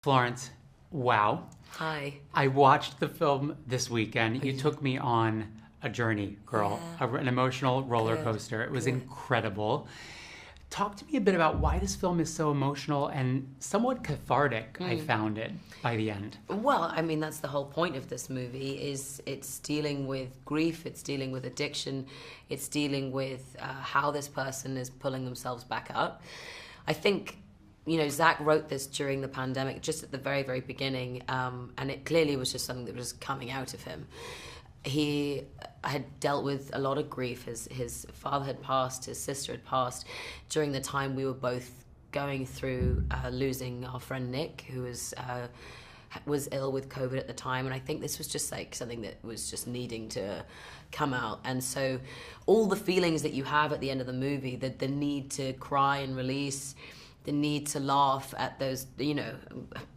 Florence, wow. Hi. I watched the film this weekend. You took me on a journey, girl, an emotional roller coaster. It was incredible. Talk to me a bit about why this film is so emotional and somewhat cathartic, I found it, by the end. Well, I mean, that's the whole point of this movie, is it's dealing with grief, it's dealing with addiction, it's dealing with how this person is pulling themselves back up. I think, Zach wrote this during the pandemic, just at the very, very beginning, and it clearly was just something that was coming out of him. He had dealt with a lot of grief. His father had passed, his sister had passed during the time we were both going through losing our friend Nick, who was ill with COVID at the time. And I think this was just like something that was just needing to come out. And so all the feelings that you have at the end of the movie, the need to cry and release, the need to laugh at those,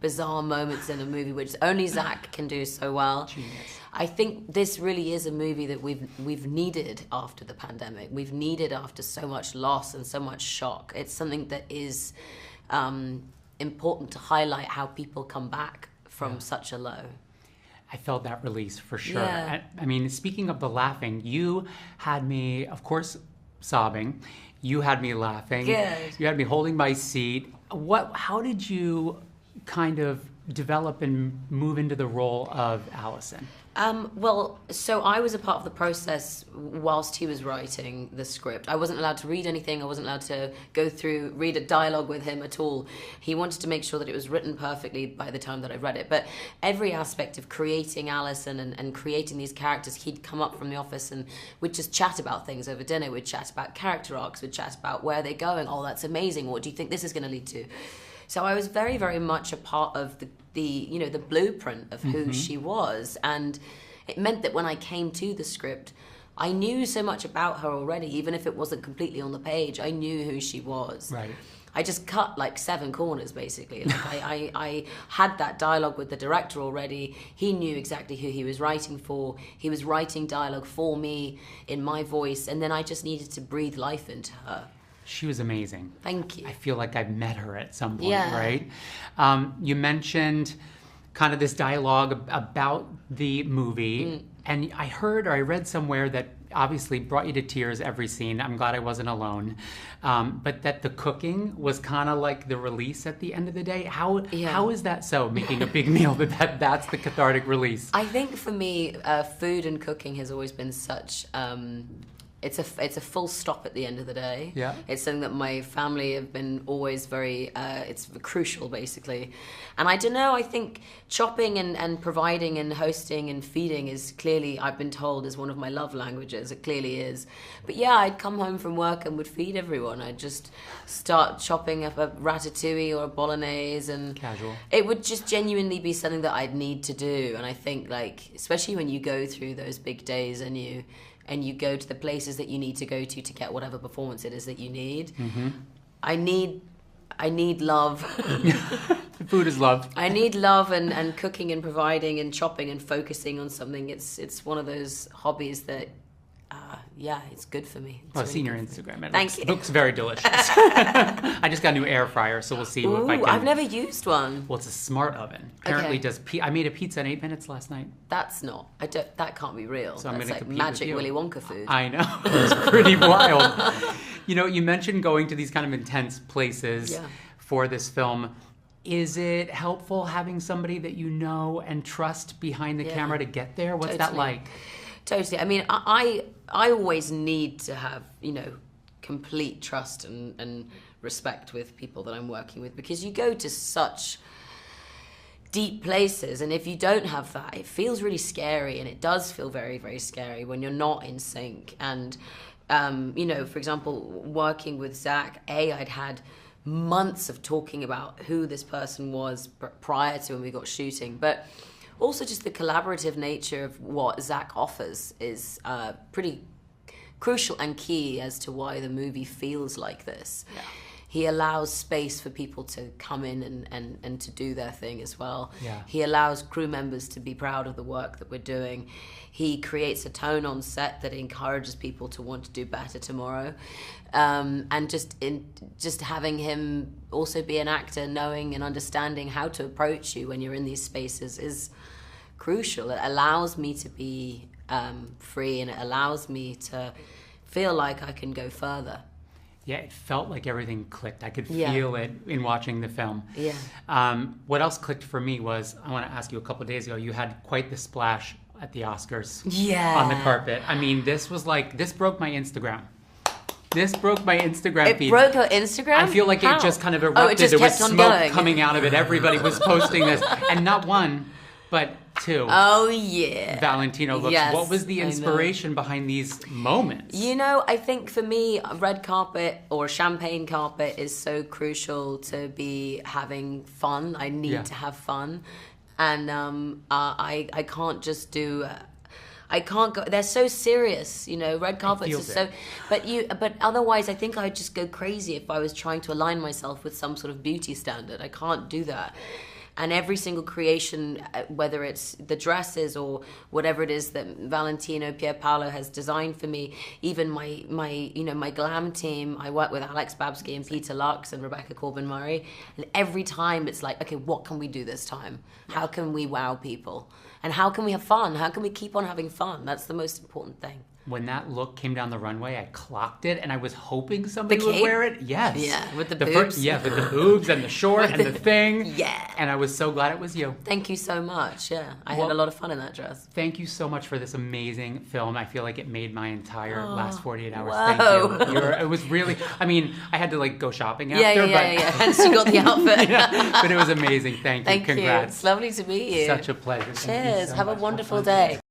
bizarre moments in a movie, which only Zach can do so well. Genius. I think this really is a movie that we've needed after the pandemic. We've needed after so much loss and so much shock. It's something that is important to highlight how people come back from such a low. I felt that release for sure. Yeah. I mean, speaking of the laughing, you had me, of course, sobbing. You had me laughing. Good. You had me holding my seat. How did you kind of develop and move into the role of Allison? So I was a part of the process whilst he was writing the script. I wasn't allowed to read anything. I wasn't allowed to read a dialogue with him at all. He wanted to make sure that it was written perfectly by the time that I read it. But every aspect of creating Allison and creating these characters, he'd come up from the office and we'd just chat about things over dinner. We'd chat about character arcs. We'd chat about where they're going. Oh, that's amazing. What do you think this is going to lead to? So I was very, very much a part of the blueprint of who she was. And it meant that when I came to the script, I knew so much about her already, even if it wasn't completely on the page. I knew who she was. Right. I just cut like 7 corners, basically. Like I had that dialogue with the director already. He knew exactly who he was writing for. He was writing dialogue for me in my voice. And then I just needed to breathe life into her. She was amazing. Thank you. I feel like I've met her at some point, Yeah. right? You mentioned kind of this dialogue about the movie, and I heard or I read somewhere that obviously brought you to tears every scene. I'm glad I wasn't alone. But that the cooking was kind of like the release at the end of the day. How is that so, making a big meal, that's the cathartic release? I think for me, food and cooking has always been such... It's a full stop at the end of the day. Yeah. It's something that my family have been always very, it's crucial, basically. And I don't know, I think chopping and providing and hosting and feeding is clearly, I've been told, is one of my love languages. It clearly is. But yeah, I'd come home from work and would feed everyone. I'd just start chopping up a ratatouille or a bolognese, and Casual. it would just genuinely be something that I'd need to do. And I think, like, especially when you go through those big days and you go to the places that you need to go to get whatever performance it is that you need. I need love. Food is love. I need love and cooking and providing and chopping and focusing on something. It's one of those hobbies that, it's good for me. I've seen your Instagram. Thank you. Looks very delicious. I just got a new air fryer, so we'll see if I can. I've never used one. Well, it's a smart oven. Apparently, Okay. I made a pizza in 8 minutes last night. That can't be real. So I'm That's gonna like compete magic with you. Willy Wonka food. I know. It's pretty wild. You mentioned going to these kind of intense places for this film. Is it helpful having somebody that you know and trust behind the camera to get there? What's that like? Totally. I mean, I always need to have, complete trust and respect with people that I'm working with, because you go to such deep places, and if you don't have that, it feels really scary, and it does feel very, very scary when you're not in sync. And, for example, working with Zach, I'd had months of talking about who this person was prior to when we got shooting, but also just the collaborative nature of what Zach offers is pretty crucial and key as to why the movie feels like this. Yeah. He allows space for people to come in and to do their thing as well. Yeah. He allows crew members to be proud of the work that we're doing. He creates a tone on set that encourages people to want to do better tomorrow. And just having him also be an actor, knowing and understanding how to approach you when you're in these spaces is crucial. It allows me to be free, and it allows me to feel like I can go further. Yeah, it felt like everything clicked. I could feel it in watching the film. Yeah. What else clicked for me was, I want to ask you, a couple of days ago, you had quite the splash at the Oscars. Yeah. On the carpet. I mean, this broke my Instagram. This broke my Instagram feed. It broke your Instagram? I feel like How? it just kind of erupted. It just there was kept on smoke going. coming out of it. Everybody was posting this. And not one, but two. Oh, yeah. Valentino looks. Yes, what was the inspiration behind these moments? You know, I think for me, a red carpet or champagne carpet is so crucial to be having fun. I need to have fun. And I can't just do... I can't go. They're so serious, you know. Red carpets are so. But otherwise, I think I'd just go crazy if I was trying to align myself with some sort of beauty standard. I can't do that. And every single creation, whether it's the dresses or whatever it is that Valentino Pierpaolo has designed for me, even my glam team, I work with Alex Babsky and Peter Lux and Rebecca Corbin-Murray, and every time it's like, okay, what can we do this time? How can we wow people? And how can we have fun? How can we keep on having fun? That's the most important thing. When that look came down the runway, I clocked it, and I was hoping somebody would wear it. Yes. Yeah, with the boobs. With the boobs and the short and the thing. Yeah. And I was so glad it was you. Thank you so much. Yeah, I had a lot of fun in that dress. Thank you so much for this amazing film. I feel like it made my entire last 48 hours. Whoa. Thank you. It was really, I mean, I had to like go shopping after. Yeah. Hence you got the outfit. But it was amazing. Thank you. Congrats. It's lovely to meet you. Such a pleasure. Cheers. Have a wonderful day.